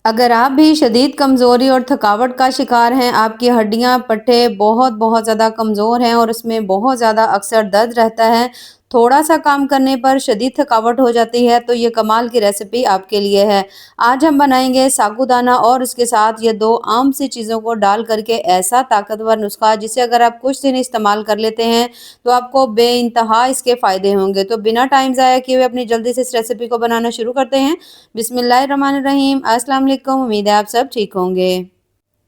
अगर आप भी शदीद कमज़ोरी और थकावट का शिकार हैं, आपकी हड्डियाँ, पट्टे बहुत ज़्यादा कमज़ोर हैं और उसमें बहुत ज़्यादा अक्सर दर्द रहता है, थोड़ा-सा काम करने पर शदीद थकावट हो जाती है, तो ये कमाल की रेसिपी आपके लिए है। आज हम बनाएँगे साबूदाना और उसके साथ ये 2 आम सी चीज़ों को डाल कर के ऐसा ताकतवर नुस्ख़ा जिसे अगर आप कुछ दिन इस्तेमाल कर लेते हैं, तो आपको बेइंतहा इसके फ़ायदे होंगे। तो बिना टाइम ज़ाया किए हुए अपनी जल्दी से इस रेसिपी को बनाना शुरू करते हैं। बिस्मिल्लाहिर्रहमानिर्रहीम, अस्सलाम वालेकुम। उम्मीद है आप सब ठीक होंगे।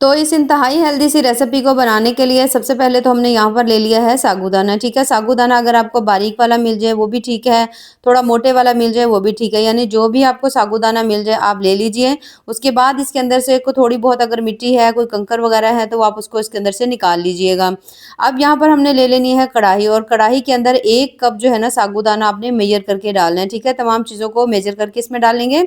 तो इस इंतहाई हेल्दी सी रेसिपी को बनाने के लिए सबसे पहले तो हमने यहाँ पर ले लिया है साबूदाना, ठीक है। साबूदाना अगर आपको बारीक वाला मिल जाए वो भी ठीक है, थोड़ा मोटे वाला मिल जाए वो भी ठीक है, यानी जो भी आपको साबूदाना मिल जाए आप ले लीजिए। उसके बाद इसके अंदर से को थोड़ी बहुत अगर मिट्टी है, कोई कंकर वगैरह है तो आप उसको इसके अंदर से निकाल लीजिएगा। अब यहाँ पर हमने ले लेनी है कढ़ाई और कढ़ाई के अंदर 1 कप जो है ना साबूदाना आपने मेजर करके डालना है, ठीक है। तमाम चीज़ों को मेजर करके इसमें डालेंगे।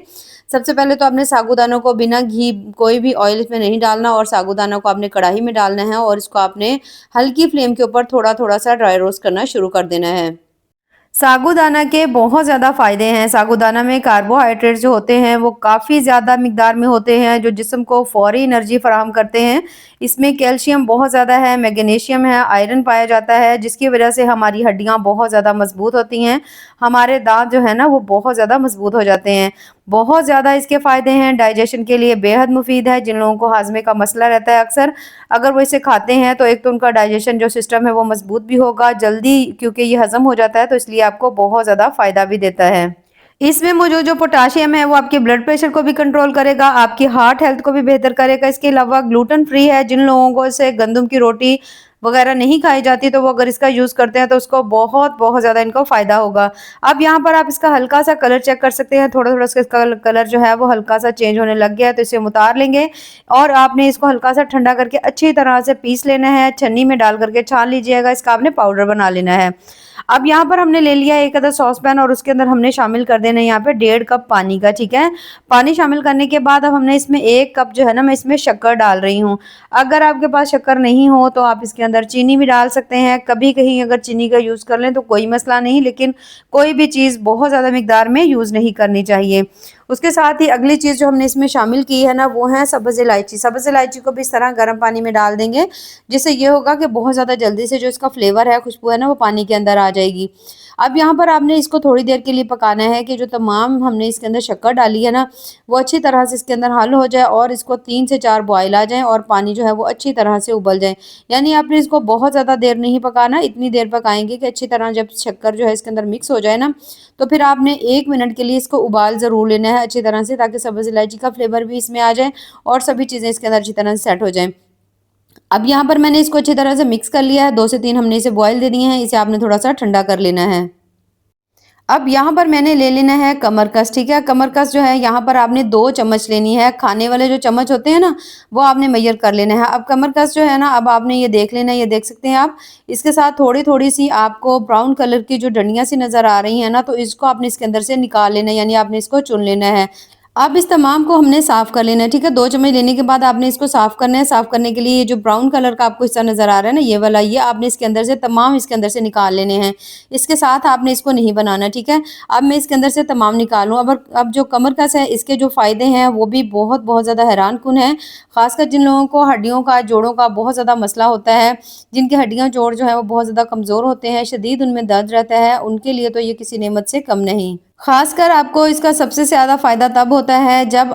सबसे पहले तो आपने साबूदानों को बिना घी कोई भी ऑयल इसमें नहीं डालना और साबूदाना को आपने कढ़ाई में डालना है और इसको आपने हल्की फ्लेम के ऊपर थोड़ा-थोड़ा सा ड्राई रोस्ट करना शुरू कर देना है। साबूदाना के बहुत ज़्यादा फ़ायदे हैं। साबूदाना में कार्बोहाइड्रेट जो होते हैं वो काफ़ी ज़्यादा मिक़दार में होते हैं जो जिस्म को फ़ौरी एनर्जी फ़राहम करते हैं। इसमें कैल्शियम बहुत ज़्यादा है, मैग्नीशियम है, आयरन पाया जाता है जिसकी वज़ह से हमारी हड्डियाँ बहुत ज़्यादा मज़बूत होती हैं। हमारे दाँत जो है ना वो बहुत ज़्यादा मज़बूत हो जाते हैं। बहुत ज़्यादा इसके फ़ायदे हैं, डाइजेशन के लिए बेहद मुफ़ीद है। जिन लोगों को हाज़मे का मसला रहता है अक्सर, अगर वो इसे खाते हैं तो एक तो उनका डाइजेशन जो सिस्टम है वो मज़बूत भी होगा जल्दी क्योंकि ये हज़म हो जाता है तो इसलिए आपको बहुत ज़्यादा फ़ायदा भी देता है। इसमें मौजूद जो पोटाशियम है वो आपके ब्लड प्रेशर को भी कंट्रोल करेगा, आपकी हार्ट हेल्थ को भी बेहतर करेगा। इसके अलावा ग्लूटेन फ्री है, जिन लोगों को से गंदम की रोटी वगैरह नहीं खाई जाती तो वो अगर इसका यूज़ करते हैं तो उसको बहुत ज़्यादा इनको फ़ायदा होगा। अब यहाँ पर आप इसका हल्का-सा कलर चेक कर सकते हैं, थोड़ा-थोड़ा इसका कलर जो है वो हल्का-सा चेंज होने लग गया है तो इसे हम उतार लेंगे और आपने इसको हल्का-सा ठंडा करके अच्छी तरह से पीस लेना है, छन्नी में डाल करके छान लीजिएगा, इसका आपने पाउडर बना लेना है। अब यहाँ पर हमने ले लिया 1 अदद सॉस पैन और उसके अंदर हमने शामिल कर देना है यहाँ पे 1.5 कप पानी का, ठीक है। पानी शामिल करने के बाद अब हमने इसमें 1 कप जो है ना मैं इसमें शक्कर डाल रही हूँ। अगर आपके पास शक्कर नहीं हो तो आप इसके अंदर चीनी भी डाल सकते हैं। कभी कहीं अगर चीनी का यूज़ कर लें तो कोई मसला नहीं, लेकिन कोई भी चीज़ बहुत ज़्यादा मिकदार में यूज़ नहीं करनी चाहिए। उसके साथ ही अगली चीज़ जो हमने इसमें शामिल की है ना वो है सब्ज़ इलायची। सब्ज़ इलायची को भी इस तरह गर्म पानी में डाल देंगे, जिससे ये होगा कि बहुत ज़्यादा जल्दी से जो इसका फ्लेवर है, खुशबू है ना वो पानी के अंदर आ जाएगी। अब यहाँ पर आपने इसको थोड़ी देर के लिए पकाना है कि जो तमाम हमने इसके अंदर शक्कर डाली है ना, वो अच्छी तरह से इसके अंदर हल हो जाए और इसको 3 से 4 बॉयल आ जाएँ और पानी जो है वो अच्छी तरह से उबल जाए। यानी आपने इसको बहुत ज़्यादा देर नहीं पकाना, इतनी देर पकाएँगे कि अच्छी तरह जब शक्कर जो है इसके अंदर मिक्स हो जाए ना, तो फिर आपने 1 मिनट के लिए इसको उबाल ज़रूर लेना है अच्छी तरह से, ताकि सब्ज़ इलायची का फ्लेवर भी इसमें आ जाए और सभी चीज़ें इसके अंदर अच्छी तरह से सेट हो जाएँ। अब यहाँ पर मैंने इसको अच्छी तरह से मिक्स कर लिया है, 2 से 3 हमने इसे बॉयल दे दिए हैं, इसे आपने थोड़ा-सा ठंडा कर लेना है। अब यहाँ पर मैंने ले लेना है कमरकस, ठीक है। कमरकस जो है यहाँ पर आपने 2 चम्मच लेनी है, खाने वाले जो चम्मच होते हैं ना, वो आपने मेजर कर लेना है। अब कमरकस जो है ना, अब आपने ये देख लेना है, ये देख सकते हैं आप। इसके साथ थोड़ी-थोड़ी सी आपको ब्राउन कलर की जो डंडियाँ सी नज़र आ रही हैं ना, तो इसको आपने इसके अंदर से निकाल लेना है, यानी आपने इसको चुन लेना है। अब इस तमाम को हमने साफ़ कर लेना है, ठीक है। 2 चम्मच लेने के बाद आपने इसको साफ़ करना है। साफ़ करने के लिए ये जो ब्राउन कलर का आपको हिस्सा नज़र आ रहा है ना, ये वाला, ये आपने इसके अंदर से तमाम इसके अंदर से निकाल लेने हैं। इसके साथ आपने इसको नहीं बनाना, ठीक है। अब मैं इसके अंदर से तमाम निकालूँ। अब जो कमरकस है, इसके जो फ़ायदे हैं वो भी बहुत ज़्यादा हैरानकुन हैं। ख़ासकर जिन लोगों को हड्डियों का, जोड़ों का बहुत ज़्यादा मसला होता है, जिनकी हड्डियाँ, जोड़ जो है वो बहुत ज़्यादा कमज़ोर होते हैं, शदीद उनमें दर्द रहता है, उनके लिए तो ये किसी नेमत से कम नहीं। ख़ासकर आपको इसका सबसे ज़्यादा फ़ायदा तब होता है जब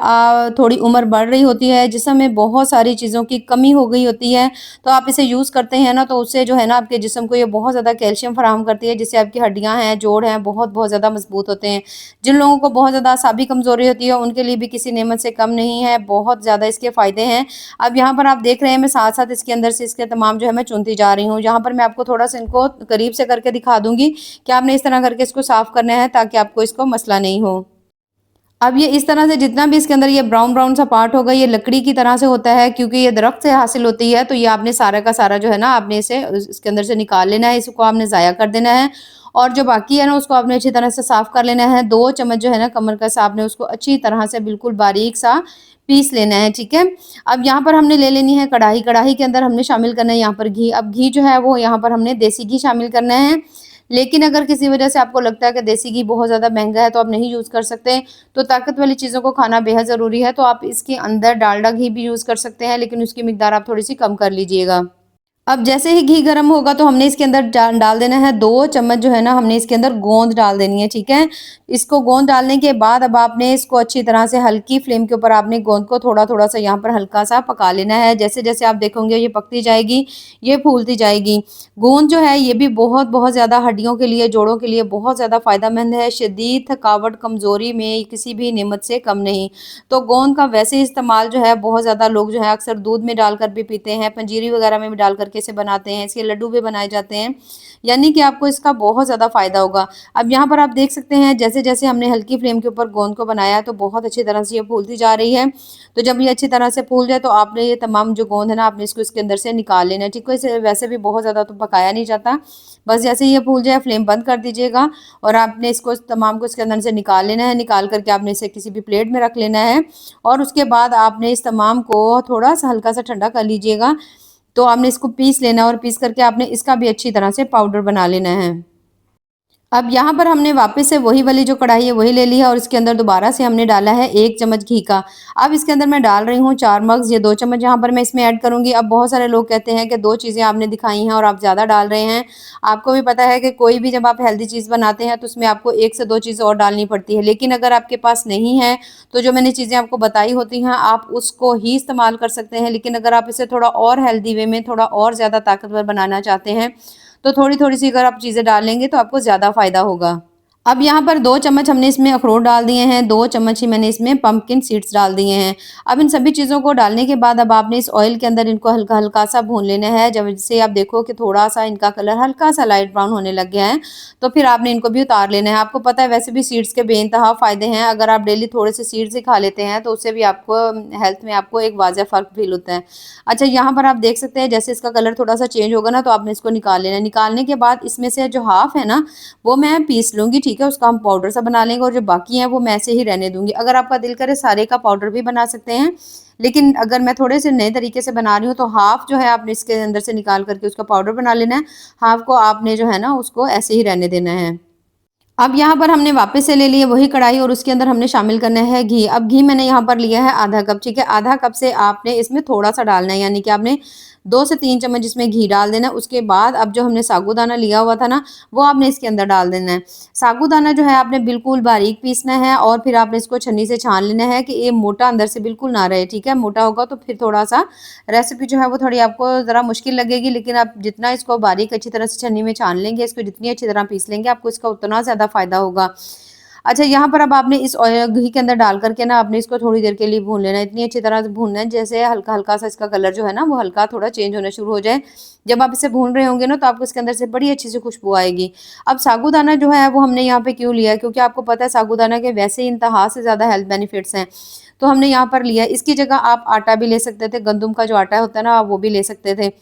थोड़ी उम्र बढ़ रही होती है, जिस्म में बहुत सारी चीज़ों की कमी हो गई होती है, तो आप इसे यूज़ करते हैं ना, तो उससे जो है ना आपके जिस्म को ये बहुत ज़्यादा कैल्शियम फ़राहम करती है, जिससे आपकी हड्डियाँ हैं, जोड़ हैं, बहुत ज़्यादा मज़बूत होते हैं। जिन लोगों को बहुत ज़्यादा असाबी कमज़ोरी होती है, उनके लिए भी किसी नेमत से कम नहीं है, बहुत ज़्यादा इसके फ़ायदे हैं। अब यहाँ पर आप देख रहे हैं, मैं साथ-साथ इसके अंदर से इसके तमाम जो है मैं चुनती जा रही हूँ। यहाँ पर मैं आपको थोड़ा-सा इनको करीब से करके दिखा दूँगी कि आपने इस तरह करके इसको साफ़ करना है ताकि आपको इसको मसला नहीं हो। अब ये इस तरह से जितना भी इसके अंदर ये ब्राउन सा पार्ट होगा, ये लकड़ी की तरह से होता है क्योंकि ये दरख्त से हासिल होती है, तो ये आपने सारा का सारा जो है ना आपने इसे इसके अंदर से निकाल लेना है, इसको आपने ज़ाया कर देना है और जो बाकी है ना उसको आपने अच्छी तरह से साफ़ कर लेना है। 2 चम्मच जो है ना कमरकस आपने उसको अच्छी तरह से बिल्कुल बारीक सा पीस लेना है, ठीक है। अब यहाँ पर हमने ले लेनी है कढ़ाई, कढ़ाई के अंदर हमने शामिल करना है यहाँ पर घी। अब घी जो है वो यहाँ पर हमने देसी घी शामिल करना है। लेकिन अगर किसी वजह से आपको लगता है कि देसी घी बहुत ज़्यादा महँगा है तो आप नहीं यूज़ कर सकते, तो ताकत वाली चीज़ों को खाना बेहद ज़रूरी है, तो आप इसके अंदर डालडा घी भी यूज़ कर सकते हैं, लेकिन उसकी मिकदार आप थोड़ी-सी कम कर लीजिएगा। अब जैसे ही घी गरम होगा तो हमने इसके अंदर डाल देना है 2 चम्मच जो है ना, हमने इसके अंदर गोंद डाल देनी है, ठीक है? इसको गोंद डालने के बाद अब आपने इसको अच्छी तरह से हल्की फ्लेम के ऊपर आपने गोंद को थोड़ा-थोड़ा सा यहाँ पर हल्का-सा पका लेना है। जैसे-जैसे आप देखोगे ये पकती जाएगी, ये फूलती जाएगी। गोंद जो है ये भी बहुत-बहुत ज़्यादा हड्डियों के लिए, जोड़ों के लिए बहुत ज़्यादा फ़ायदेमंद है। शदीद थकावट, कमज़ोरी में किसी भी नेमत से कम नहीं। तो गोंद का वैसे इस्तेमाल जो है बहुत ज़्यादा लोग जो है अक्सर दूध में डालकर भी पीते हैं, पंजीरी वगैरह में भी डाल कर के इसे बनाते हैं, इसके लड्डू भी बनाए जाते हैं, यानी कि आपको इसका बहुत ज़्यादा फ़ायदा होगा। अब यहाँ पर आप देख सकते हैं जैसे-जैसे हमने हल्की फ्लेम के ऊपर गोंद को बनाया तो बहुत अच्छी तरह से ये फूलती जा रही है। तो जब ये अच्छी तरह से फूल जाए तो आपने ये तमाम जो गोंद है ना, आपने इसको इसके अंदर से निकाल लेना है, ठीक है? इसे वैसे भी बहुत ज़्यादा तो पकाया नहीं जाता, बस जैसे ही ये फूल जाए फ्लेम बंद कर दीजिएगा और आपने इसको तमाम को इसके अंदर से निकाल लेना है। निकाल कर के आपने इसे किसी भी प्लेट में रख लेना है और उसके बाद आपने इस तमाम को थोड़ा-सा हल्का-सा ठंडा कर लीजिएगा। तो आपने इसको पीस लेना है और पीस करके आपने इसका भी अच्छी तरह से पाउडर बना लेना है। अब यहाँ पर हमने वापस से वही वाली जो कढ़ाई है वही ले ली है और इसके अंदर दोबारा से हमने डाला है 1 चम्मच घी का। अब इसके अंदर मैं डाल रही हूँ 4 मग्ज़, ये 2 चम्मच यहाँ पर मैं इसमें ऐड करूँगी। अब बहुत सारे लोग कहते हैं कि 2 चीज़ें आपने दिखाई हैं और आप ज़्यादा डाल रहे हैं। आपको भी पता है कि कोई भी जब आप हेल्दी चीज़ बनाते हैं तो उसमें आपको 1 से 2 चीज़ें और डालनी पड़ती है। लेकिन अगर आपके पास नहीं है तो जो मैंने चीज़ें आपको बताई होती हैं आप उसको ही इस्तेमाल कर सकते हैं। लेकिन अगर आप इसे थोड़ा और हेल्दी वे में थोड़ा और ज़्यादा ताकतवर बनाना चाहते हैं तो थोड़ी-थोड़ी सी अगर आप चीज़ें डालेंगे तो आपको ज़्यादा फ़ायदा होगा। अब यहाँ पर 2 चम्मच हमने इसमें अखरोट डाल दिए हैं, 2 चम्मच ही मैंने इसमें पम्पकिन सीड्स डाल दिए हैं। अब इन सभी चीज़ों को डालने के बाद अब आपने इस ऑयल के अंदर इनको हल्का-हल्का सा भून लेना है। जब से आप देखो कि थोड़ा-सा इनका कलर हल्का-सा लाइट ब्राउन होने लग गया है, तो फिर आपने इनको भी उतार लेना है। आपको पता है वैसे भी सीड्स के बेइंतहा फ़ायदे हैं। अगर आप डेली थोड़े से सीड्स ही खा लेते हैं, तो उससे भी आपको हेल्थ में आपको एक वाज़ह फ़र्क फ़ील होता है। अच्छा, यहाँ पर आप देख सकते हैं जैसे इसका कलर थोड़ा-सा चेंज होगा ना, तो आपने इसको निकाल लेना है। निकालने के बाद इसमें से जो हाफ़ है ना, वो मैं पीस लूँगी, ठीक है? उसका हम पाउडर सा बना लेंगे और जो बाकी हैं वो मैं ऐसे ही रहने दूँगी। अगर आपका दिल करे सारे का पाउडर भी बना सकते हैं, लेकिन अगर मैं थोड़े से नए तरीके से बना रही हूँ तो हाफ़ जो है आपने इसके अंदर से निकाल कर के उसका पाउडर बना लेना है, हाफ़ को आपने जो है ना उसको ऐसे ही रहने देना है। अब यहाँ पर हमने वापस से ले ली है वही कढ़ाई और उसके अंदर हमने शामिल करना है घी। अब घी मैंने यहाँ पर लिया है आधा कप, ठीक है? आधा कप से आपने इसमें थोड़ा-सा डालना है, यानी कि आपने 2 से 3 चम्मच इसमें घी डाल देना है। उसके बाद अब जो हमने साबूदाना लिया हुआ था ना, वो आपने इसके अंदर डाल देना है। साबूदाना जो है आपने बिल्कुल बारीक पीसना है और फिर आपने इसको छन्नी से छान लेना है कि ये मोटा अंदर से बिल्कुल ना रहे, ठीक है? मोटा होगा तो फिर थोड़ा-सा रेसिपी जो है वो थोड़ी आपको ज़रा मुश्किल लगेगी, लेकिन आप जितना इसको बारीक अच्छी तरह से छन्नी में छान लेंगे, इसको जितनी अच्छी तरह पीस लेंगे, आपको इसका उतना ज़्यादा फ़ायदा होगा। अच्छा, यहाँ पर अब आपने इस घी के अंदर डाल कर के ना आपने इसको थोड़ी देर के लिए भून लेना है। इतनी अच्छी तरह से भूनना है जैसे हल्का-हल्का सा इसका कलर जो है ना वो हल्का थोड़ा चेंज होना शुरू हो जाए। जब आप इसे भून रहे होंगे ना तो आपको इसके अंदर से बड़ी अच्छी सी खुशबू आएगी। अब साबूदाना जो है वो हमने यहाँ पे क्यों लिया है, क्योंकि आपको पता है साबूदाना के वैसे ही इंतहा से ज़्यादा हेल्थ बेनिफिट्स हैं। तो हमने यहाँ पर लिया है। इसकी जगह आप आटा भी ले सकते थे, गंदम का जो आटा होता है ना आप वो भी ले सकते थे।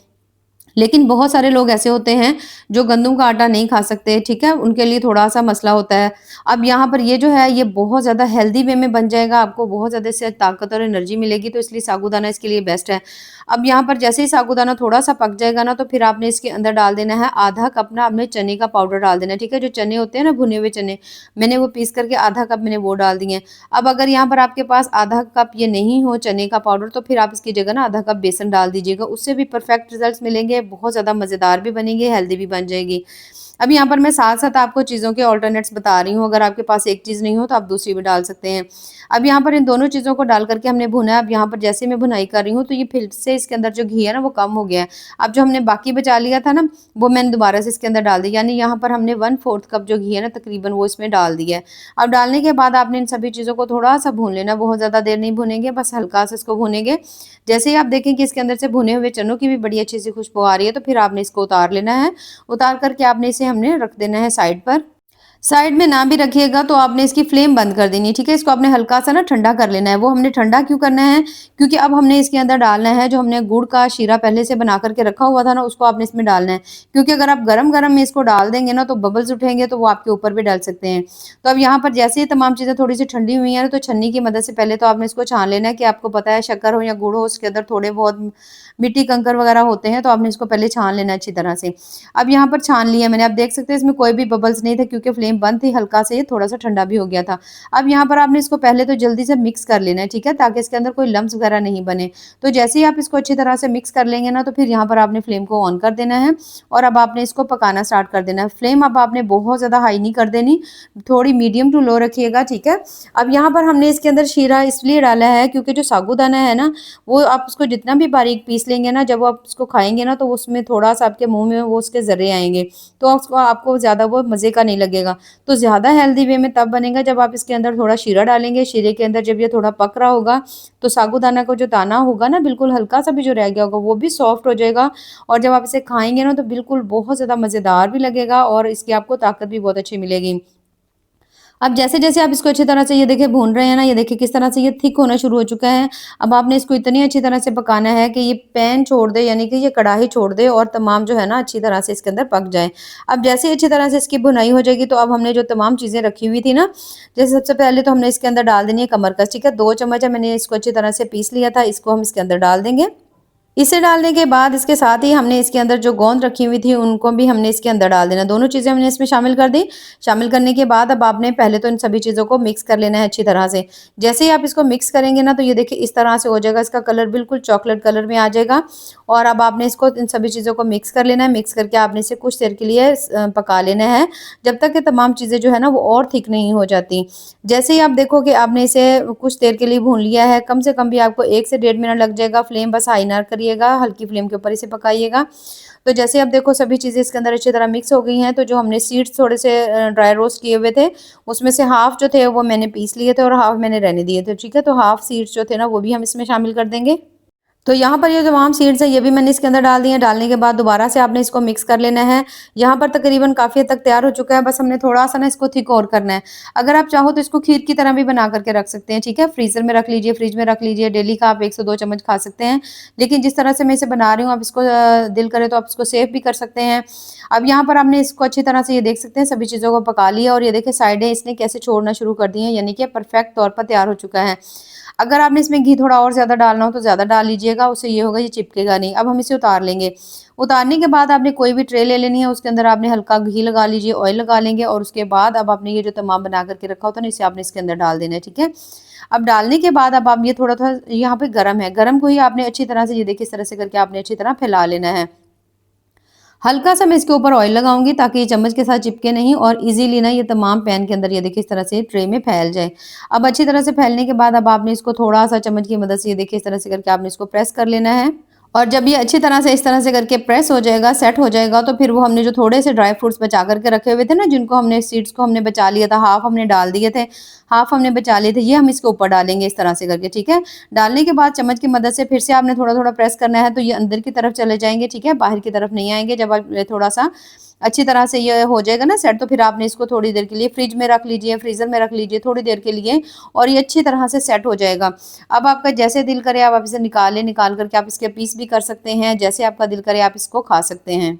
लेकिन बहुत सारे लोग ऐसे होते हैं जो गंदम का आटा नहीं खा सकते, ठीक है? उनके लिए थोड़ा-सा मसला होता है। अब यहाँ पर ये जो है ये बहुत ज़्यादा हेल्दी वे में बन जाएगा, आपको बहुत ज़्यादा इससे ताकत और एनर्जी मिलेगी, तो इसलिए साबूदाना इसके लिए बेस्ट है। अब यहाँ पर जैसे ही साबूदाना थोड़ा-सा पक जाएगा ना, तो फिर आपने इसके अंदर डाल देना है आधा कप ना आपने चने का पाउडर डाल देना है, ठीक है? जो चने होते हैं ना भुने हुए चने, मैंने वो पीस करके आधा कप मैंने वो डाल दिए हैं। अब अगर यहाँ पर आपके पास आधा कप ये नहीं हो चने का पाउडर, तो फिर आप इसकी जगह ना आधा कप बेसन डाल दीजिएगा, उससे भी परफेक्ट रिजल्ट्स मिलेंगे, बहुत ज़्यादा मज़ेदार भी बनेगी, हेल्दी भी बन जाएगी। अब यहाँ पर मैं साथ-साथ आपको चीज़ों के अल्टरनेट्स बता रही हूँ, अगर आपके पास एक चीज़ नहीं हो तो आप दूसरी भी डाल सकते हैं। अब यहाँ पर इन दोनों चीज़ों को डाल कर के हमने भुना है। अब यहाँ पर जैसे मैं भुनाई कर रही हूँ तो ये फिर से इसके अंदर जो घी है ना वो कम हो गया है। अब जो हमने बाकी बचा लिया था ना, वो मैंने दोबारा से इसके अंदर डाल दिया, यानी यहाँ पर हमने 1/4 कप जो घी है ना तकरीबन वो इसमें डाल दिया है। अब डालने के बाद आपने इन सभी चीज़ों को थोड़ा-सा भून लेना, बहुत ज़्यादा देर नहीं भूनेंगे, बस हल्का सा इसको भूनेंगे। जैसे ही आप देखें कि इसके अंदर से भुने हुए चनों की भी बड़ी अच्छी सी खुशबू आ रही है, तो फिर आपने इसको उतार लेना है। उतार कर के आपने इसे हमने रख देना है साइड पर। साइड में ना भी रखिएगा तो आपने इसकी फ्लेम बंद कर देनी है, ठीक है? इसको आपने हल्का-सा ना ठंडा कर लेना है। वो हमने ठंडा क्यों करना है? क्योंकि अब हमने इसके अंदर डालना है जो हमने गुड़ का शीरा पहले से बना कर के रखा हुआ था ना, उसको आपने इसमें डालना है। क्योंकि अगर आप गरम-गरम में इसको डाल देंगे ना, तो बबल्स उठेंगे तो वो आपके ऊपर भी डल सकते हैं। तो अब यहाँ पर जैसे ही तमाम चीज़ें थोड़ी-सी ठंडी हुई हैं, तो छन्नी की मदद से पहले तो आपने इसको छान लेना है कि आपको पता है शक्कर हो या गुड़ हो, उसके अंदर थोड़े बहुत मिट्टी, कंकड़ वगैरह होते हैं, तो आपने इसको पहले छान लेना है अच्छी तरह से। अब यहाँ पर छान लिया मैंने, आप देख सकते हैं इसमें कोई भी बबल्स नहीं थे क्योंकि फ्लेम बंद थी, हल्का से ये थोड़ा-सा ठंडा भी हो गया था। अब यहाँ पर आपने इसको पहले तो जल्दी से मिक्स कर लेना है, ठीक है? ताकि इसके अंदर कोई लम्प्स वगैरह नहीं बने। तो जैसे ही आप इसको अच्छी तरह से मिक्स कर लेंगे ना, तो फिर यहाँ पर आपने फ्लेम को ऑन कर देना है और अब आपने इसको पकाना स्टार्ट कर देना है। फ्लेम अब आपने बहुत ज़्यादा हाई नहीं कर देनी, थोड़ी मीडियम टू लो रखिएगा, ठीक है? अब यहाँ पर हमने इसके अंदर शीरा इसलिए डाला है क्योंकि जो साबूदाना है ना, वो आप उसको जितना भी बारीक पीस लेंगे ना, जब आप उसको खाएँगे ना, तो उसमें थोड़ा-सा आपके मुँह में वो उसके ज़र्रे आएँगे। तो उसको आपको ज़्यादा वो मज़े का नहीं लगेगा। तो ज़्यादा हेल्दी वे में तब बनेगा जब आप इसके अंदर थोड़ा शीरा डालेंगे, शीरे के अंदर जब ये थोड़ा पक रहा होगा, तो साबूदाना का जो दाना होगा ना, बिल्कुल हल्का-सा भी जो रह गया होगा, वो भी सॉफ्ट हो जाएगा और जब आप इसे खाएँगे ना, तो बिल्कुल बहुत ज़्यादा मज़ेदार भी लगेगा और इसकी आपको ताकत भी बहुत अच्छी मिलेगी। अब जैसे-जैसे आप इसको अच्छी तरह से ये देखिए भून रहे हैं ना, ये देखिए किस तरह से ये थिक होना शुरू हो चुका है। अब आपने इसको इतनी अच्छी तरह से पकाना है कि ये पैन छोड़ दे, यानी कि ये कढ़ाई छोड़ दे और तमाम जो है ना अच्छी तरह से इसके अंदर पक जाए। अब जैसे ही अच्छी तरह से इसकी भुनाई हो जाएगी, तो अब हमने जो तमाम चीज़ें रखी हुई थी ना, जैसे सबसे पहले तो हमने इसके अंदर डाल देनी है कमरकस, ठीक है? 2 चम्मच है, मैंने इसको अच्छी तरह से पीस लिया था, इसको हम इसके अंदर डाल देंगे। इसे डालने के बाद इसके साथ ही हमने इसके अंदर जो गोंद रखी हुई थी उनको भी हमने इसके अंदर डाल देना। दोनों चीज़ें हमने इसमें शामिल कर दी। शामिल करने के बाद अब आपने पहले तो इन सभी चीज़ों को मिक्स कर लेना है अच्छी तरह से। जैसे ही आप इसको मिक्स करेंगे ना, तो ये देखिए इस तरह से हो जाएगा, इसका कलर बिल्कुल चॉकलेट कलर में आ जाएगा और अब आपने इसको इन सभी चीज़ों को मिक्स कर लेना है। मिक्स करके आपने इसे कुछ देर के लिए पका लेना है, जब तक कि तमाम चीज़ें जो है ना वो और थिक नहीं हो जाती। जैसे ही आप देखो कि आपने इसे कुछ देर के लिए भून लिया है, कम से कम भी आपको 1 से डेढ़ मिनट लग जाएगा। फ्लेम बस हाई ना करिएगा, हल्की फ्लेम के ऊपर इसे पकाइएगा। तो जैसे आप देखो सभी चीज़ें इसके अंदर अच्छी तरह मिक्स हो गई हैं, तो जो हमने सीड्स थोड़े से ड्राई रोस्ट किए हुए थे, उसमें से हाफ़ जो थे वो मैंने पीस लिए थे और हाफ़ मैंने रहने दिए थे, ठीक है? तो हाफ़ सीड्स जो थे ना वो भी हम इसमें शामिल कर देंगे। तो यहाँ पर ये तमाम सीड्स हैं, ये भी मैंने इसके अंदर डाल दी हैं। डालने के बाद दोबारा से आपने इसको मिक्स कर लेना है। यहाँ पर तकरीबन काफ़ी हद तक तैयार हो चुका है, बस हमने थोड़ा-सा ना इसको थिक और करना है। अगर आप चाहो तो इसको खीर की तरह भी बना कर के रख सकते हैं, ठीक है? फ्रीज़र में रख लीजिए, फ्रिज में रख लीजिए, डेली का आप 1 से 2 चम्मच खा सकते हैं। लेकिन जिस तरह से मैं इसे बना रही हूँ, आप इसको दिल करे तो आप इसको सेव भी कर सकते हैं। अब यहाँ पर आपने इसको अच्छी तरह से ये देख सकते हैं सभी चीज़ों को पका लिया और ये देखिए साइडें इसने कैसे छोड़ना शुरू कर दी हैं, यानी कि परफेक्ट तौर पर तैयार हो चुका है। अगर आपने इसमें घी थोड़ा और ज़्यादा डालना हो तो ज़्यादा डाल लीजिएगा, उससे ये होगा ये चिपकेगा नहीं। अब हम इसे उतार लेंगे। उतारने के बाद आपने कोई भी ट्रे ले लेनी है, उसके अंदर आपने हल्का घी लगा लीजिए, ऑयल लगा लेंगे और उसके बाद अब आपने ये जो तमाम बना कर के रखा होता है ना, इसे आपने इसके अंदर डाल देना है, ठीक है? अब डालने के बाद अब आप ये थोड़ा-थोड़ा यहाँ पे गरम है, गरम को ही आपने अच्छी तरह से ये देखिए इस तरह से करके आपने अच्छी तरह फैला लेना है। हल्का-सा मैं इसके ऊपर ऑयल लगाऊँगी ताकि ये चम्मच के साथ चिपके नहीं और इज़िली ना ये तमाम पैन के अंदर ये देखिए इस तरह से ट्रे में फैल जाए। अब अच्छी तरह से फैलने के बाद अब आपने इसको थोड़ा-सा चम्मच की मदद से ये देखिए इस तरह से करके आपने इसको प्रेस कर लेना है। और जब ये अच्छी तरह से इस तरह से करके प्रेस हो जाएगा, सेट हो जाएगा, तो फिर वो हमने जो थोड़े से ड्राई फ्रूट्स बचा कर के रखे हुए थे ना, जिनको हमने सीड्स को हमने बचा लिया था, हाफ़ हमने डाल दिए थे, हाफ़ हमने बचा लिए थे, ये हम इसके ऊपर डालेंगे इस तरह से करके, ठीक है? डालने के बाद चम्मच की मदद से फिर से आपने थोड़ा-थोड़ा प्रेस करना है, तो ये अंदर की तरफ चले जाएँगे, ठीक है? बाहर की तरफ नहीं आएँगे। जब आप थोड़ा-सा अच्छी तरह से ये हो जाएगा ना सेट, तो फिर आपने इसको थोड़ी देर के लिए फ्रिज में रख लीजिए, फ्रीज़र में रख लीजिए थोड़ी देर के लिए और ये अच्छी तरह से सेट हो जाएगा। अब आपका जैसे दिल करे आप इसे निकालें, निकाल कर के आप इसके पीस भी कर सकते हैं, जैसे आपका दिल करे आप इसको खा सकते हैं।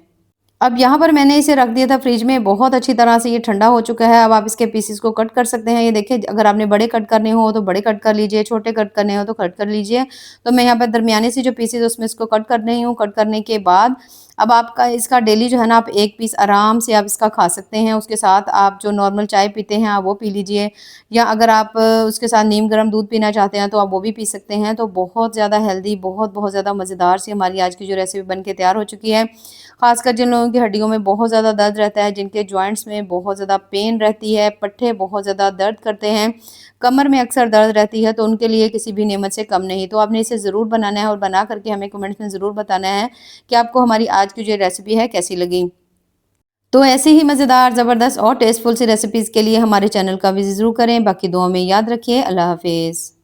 अब यहाँ पर मैंने इसे रख दिया था फ्रिज में, बहुत अच्छी तरह से ये ठंडा हो चुका है। अब आप इसके पीसेस को कट कर सकते हैं। ये देखिए अगर आपने बड़े कट करने हो तो बड़े कट कर लीजिए, छोटे कट करने हो तो कट कर लीजिए। तो मैं यहाँ पर दरमियाने से जो पीसेस उसमें इसको कट कर रही हूँ। कट करने के बाद अब आपका इसका डेली जो है ना, आप एक पीस आराम से आप इसका खा सकते हैं। उसके साथ आप जो नॉर्मल चाय पीते हैं आप वो पी लीजिए, या अगर आप उसके साथ नीम गर्म दूध पीना चाहते हैं तो आप वो भी पी सकते हैं। तो बहुत ज़्यादा हेल्दी, बहुत ज़्यादा मज़ेदार सी हमारी आज की जो रेसिपी बन के तैयार हो चुकी है। खासकर जिन लोगों की हड्डियों में बहुत ज़्यादा दर्द रहता है, जिनके जॉइंट्स में बहुत ज़्यादा पेन रहती है, पट्ठे बहुत ज़्यादा दर्द करते हैं, कमर में अक्सर दर्द रहती है, तो उनके लिए किसी भी नेमत से कम नहीं। तो आपने इसे ज़रूर बनाना है और बना करके हमें कमेंट्स में ज़रूर बताना है कि आपको हमारी आज की जो रेसिपी है कैसी लगी। तो ऐसे ही मज़ेदार, ज़बरदस्त और टेस्टफुल सी रेसिपीज़ के लिए हमारे चैनल का विज़िट ज़रूर करें। बाकी दुआ में याद रखिए। अल्लाह हाफ़िज़।